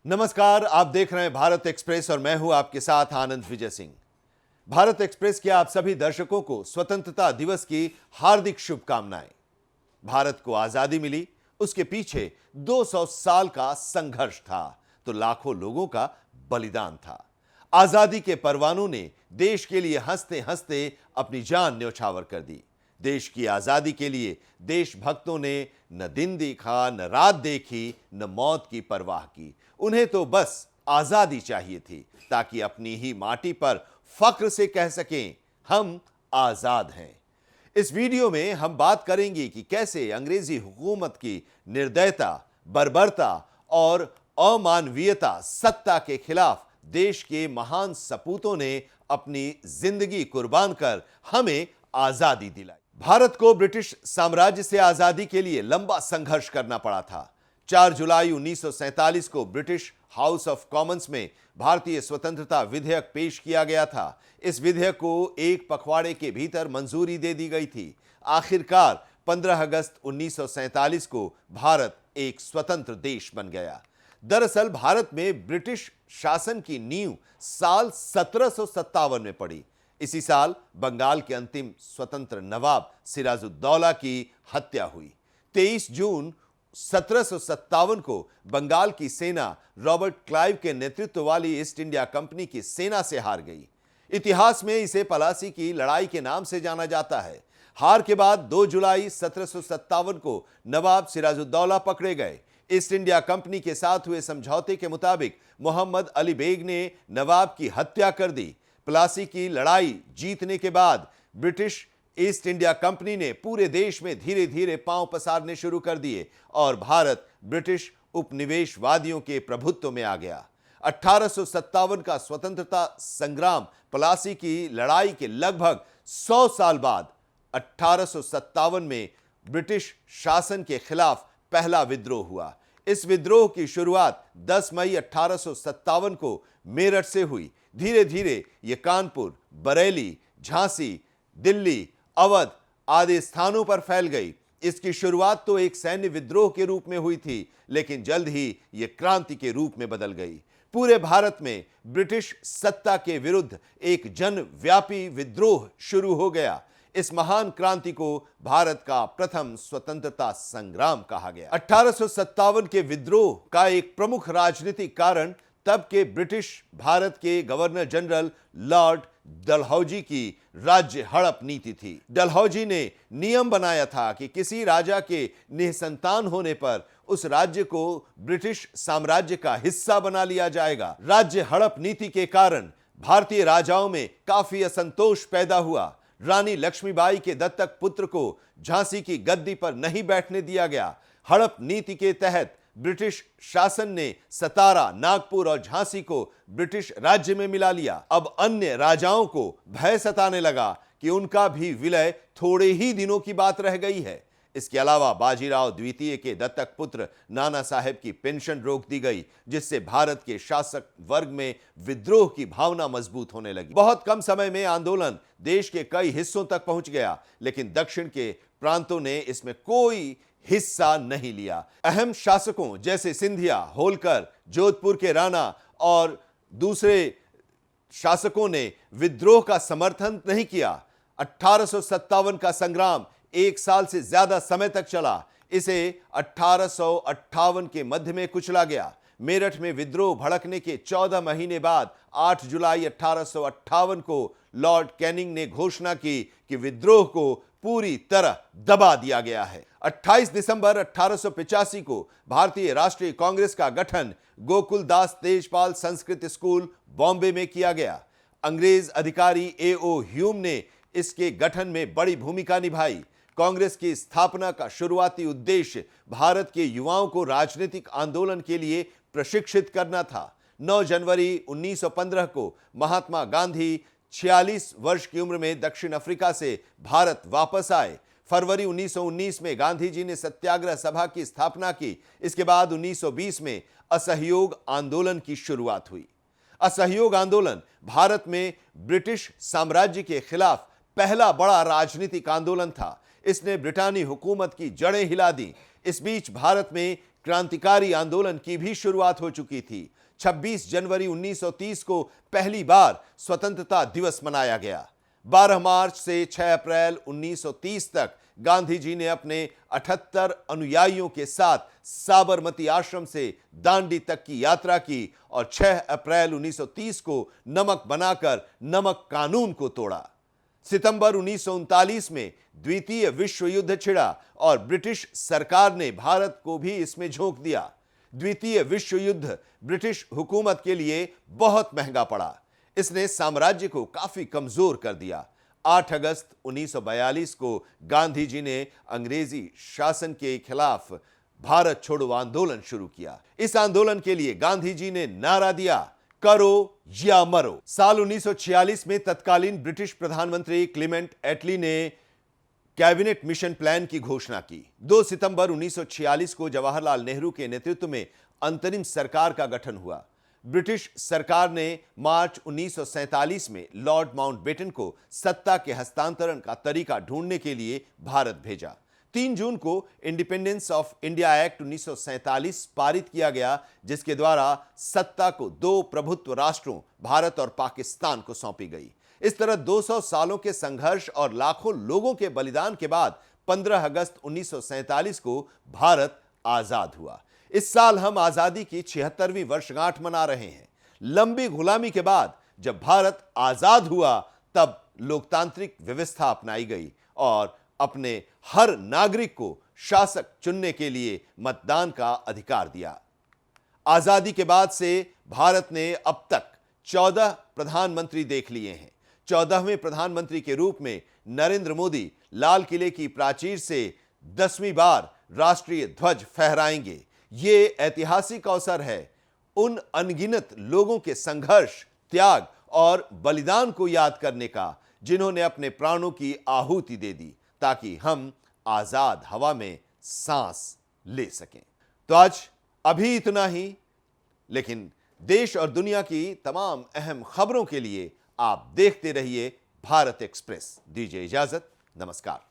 नमस्कार, आप देख रहे हैं भारत एक्सप्रेस और मैं हूं आपके साथ आनंद विजय सिंह। भारत एक्सप्रेस के आप सभी दर्शकों को स्वतंत्रता दिवस की हार्दिक शुभकामनाएं। भारत को आजादी मिली, उसके पीछे 200 साल का संघर्ष था, तो लाखों लोगों का बलिदान था। आजादी के परवानों ने देश के लिए हंसते हंसते अपनी जान न्यौछावर कर दी। देश की आजादी के लिए देशभक्तों ने न दिन देखा, न रात देखी, न मौत की परवाह की। उन्हें तो बस आजादी चाहिए थी, ताकि अपनी ही माटी पर फक्र से कह सकें, हम आजाद हैं। इस वीडियो में हम बात करेंगे कि कैसे अंग्रेजी हुकूमत की निर्दयता, बर्बरता और अमानवीयता सत्ता के खिलाफ देश के महान सपूतों ने अपनी जिंदगी कुर्बान कर हमें आजादी दिलाई। भारत को ब्रिटिश साम्राज्य से आजादी के लिए लंबा संघर्ष करना पड़ा था। 4 जुलाई 1947 को ब्रिटिश हाउस ऑफ कॉमन्स में भारतीय स्वतंत्रता विधेयक पेश किया गया था। इस विधेयक को एक पखवाड़े के भीतर मंजूरी दे दी गई थी। आखिरकार 15 अगस्त 1947 को भारत एक स्वतंत्र देश बन गया। दरअसल भारत में ब्रिटिश शासन की नींव साल 1757 में पड़ी। इसी साल बंगाल के अंतिम स्वतंत्र नवाब सिराजुद्दौला की हत्या हुई। 23 जून 1757 को बंगाल की सेना रॉबर्ट क्लाइव के नेतृत्व वाली ईस्ट इंडिया कंपनी की सेना से हार गई। इतिहास में इसे पलासी की लड़ाई के नाम से जाना जाता है। हार के बाद 2 जुलाई 1757 को नवाब सिराजुद्दौला पकड़े गए। ईस्ट इंडिया कंपनी के साथ हुए समझौते के मुताबिक मोहम्मद अली बेग ने नवाब की हत्या कर दी। प्लासी की लड़ाई जीतने के बाद ब्रिटिश ईस्ट इंडिया कंपनी ने पूरे देश में धीरे धीरे पांव पसारने शुरू कर दिए और भारत ब्रिटिश उपनिवेशवादियों के प्रभुत्व में आ गया। 1857 का स्वतंत्रता संग्राम प्लासी की लड़ाई के लगभग 100 साल बाद 1857 में ब्रिटिश शासन के खिलाफ पहला विद्रोह हुआ। इस विद्रोह की शुरुआत 10 मई 1857 को मेरठ से हुई। धीरे धीरे यह कानपुर, बरेली, झांसी, दिल्ली, अवध आदि स्थानों पर फैल गई। इसकी शुरुआत तो एक सैन्य विद्रोह के रूप में हुई थी, लेकिन जल्द ही यह क्रांति के रूप में बदल गई। पूरे भारत में ब्रिटिश सत्ता के विरुद्ध एक जनव्यापी विद्रोह शुरू हो गया। इस महान क्रांति को भारत का प्रथम स्वतंत्रता संग्राम कहा गया। 1857 के विद्रोह का एक प्रमुख राजनीतिक कारण तब के ब्रिटिश भारत के गवर्नर जनरल लॉर्ड डलहौजी की राज्य हड़प नीति थी। डलहौजी ने नियम बनाया था कि किसी राजा के निसंतान होने पर उस राज्य को ब्रिटिश साम्राज्य का हिस्सा बना लिया जाएगा। राज्य हड़प नीति के कारण भारतीय राजाओं में काफी असंतोष पैदा हुआ। रानी लक्ष्मीबाई के दत्तक पुत्र को झांसी की गद्दी पर नहीं बैठने दिया गया। हड़प नीति के तहत ब्रिटिश शासन ने सतारा, नागपुर और झांसी को ब्रिटिश राज्य में मिला लिया। अब अन्य राजाओं को भय सताने लगा कि उनका भी विलय थोड़े ही दिनों की बात रह गई है। इसके अलावा बाजीराव द्वितीय के दत्तक पुत्र नाना साहेब की पेंशन रोक दी गई, जिससे भारत के शासक वर्ग में विद्रोह की भावना मजबूत होने लगी। बहुत कम समय में आंदोलन देश के कई हिस्सों तक पहुंच गया, लेकिन दक्षिण के प्रांतों ने इसमें कोई हिस्सा नहीं लिया। अहम शासकों जैसे सिंधिया, होलकर, जोधपुर के राणा और दूसरे शासकों ने विद्रोह का समर्थन नहीं किया। 1857 का संग्राम 1 साल से ज्यादा समय तक चला। इसे 1858 के मध्य में कुचला गया। मेरठ में विद्रोह भड़कने के 14 महीने बाद 8 जुलाई 1858 को लॉर्ड कैनिंग ने घोषणा की कि विद्रोह को पूरी तरह दबा दिया गया है। 28 दिसंबर 1885 को भारतीय राष्ट्रीय कांग्रेस का गठन गोकुलदास तेजपाल संस्कृत स्कूल बॉम्बे में किया गया। अंग्रेज अधिकारी A.O. ह्यूम ने इसके गठन में बड़ी भूमिका निभाई। कांग्रेस की स्थापना का शुरुआती उद्देश्य भारत के युवाओं को राजनीतिक आंदोलन के लिए प्रशिक्षित करना था। 9 जनवरी 1915 को महात्मा गांधी 46 वर्ष की उम्र में दक्षिण अफ्रीका से भारत वापस आए। फरवरी 1919 में गांधी जी ने सत्याग्रह सभा की स्थापना की। इसके बाद 1920 में असहयोग आंदोलन की शुरुआत हुई। असहयोग आंदोलन भारत में ब्रिटिश साम्राज्य के खिलाफ पहला बड़ा राजनीतिक आंदोलन था। इसने ब्रिटानी हुकूमत की जड़ें हिला दी। इस बीच भारत में क्रांतिकारी आंदोलन की भी शुरुआत हो चुकी थी। 26 जनवरी 1930 को पहली बार स्वतंत्रता दिवस मनाया गया। 12 मार्च से 6 अप्रैल 1930 तक गांधी जी ने अपने 78 अनुयायियों के साथ साबरमती आश्रम से दांडी तक की यात्रा की और 6 अप्रैल 1930 को नमक बनाकर नमक कानून को तोड़ा। सितंबर 1939 में द्वितीय विश्व युद्ध छिड़ा और ब्रिटिश सरकार ने भारत को भी इसमें झोंक दिया। द्वितीय विश्व युद्ध ब्रिटिश हुकूमत के लिए बहुत महंगा पड़ा। इसने साम्राज्य को काफी कमजोर कर दिया। 8 अगस्त 1942 को गांधी जी ने अंग्रेजी शासन के खिलाफ भारत छोड़ो आंदोलन शुरू किया। इस आंदोलन के लिए गांधी जी ने नारा दिया, करो या मरो। साल 1946 में तत्कालीन ब्रिटिश प्रधानमंत्री क्लीमेंट एटली ने कैबिनेट मिशन प्लान की घोषणा की। 2 सितंबर 1946 को जवाहरलाल नेहरू के नेतृत्व में अंतरिम सरकार का गठन हुआ। ब्रिटिश सरकार ने मार्च 1947 में लॉर्ड माउंटबेटन को सत्ता के हस्तांतरण का तरीका ढूंढने के लिए भारत भेजा। 3 जून को इंडिपेंडेंस ऑफ इंडिया एक्ट 1947 पारित किया गया, जिसके द्वारा सत्ता को 2 प्रभुत्व राष्ट्रों भारत और पाकिस्तान को सौंपी गई। इस तरह 200 सालों के संघर्ष और लाखों लोगों के बलिदान के बाद 15 अगस्त 1947 को भारत आजाद हुआ। इस साल हम आजादी की 76वीं वर्षगांठ मना रहे हैं। लंबी गुलामी के बाद जब भारत आजाद हुआ, तब लोकतांत्रिक व्यवस्था अपनाई गई और अपने हर नागरिक को शासक चुनने के लिए मतदान का अधिकार दिया। आजादी के बाद से भारत ने अब तक 14 प्रधानमंत्री देख लिए हैं। 14वें प्रधानमंत्री के रूप में नरेंद्र मोदी लाल किले की प्राचीर से 10वीं बार राष्ट्रीय ध्वज फहराएंगे। ये ऐतिहासिक अवसर है उन अनगिनत लोगों के संघर्ष, त्याग और बलिदान को याद करने का, जिन्होंने अपने प्राणों की आहुति दे दी ताकि हम आजाद हवा में सांस ले सकें। तो आज अभी इतना ही, लेकिन देश और दुनिया की तमाम अहम खबरों के लिए आप देखते रहिए भारत एक्सप्रेस। दीजिए इजाजत, नमस्कार।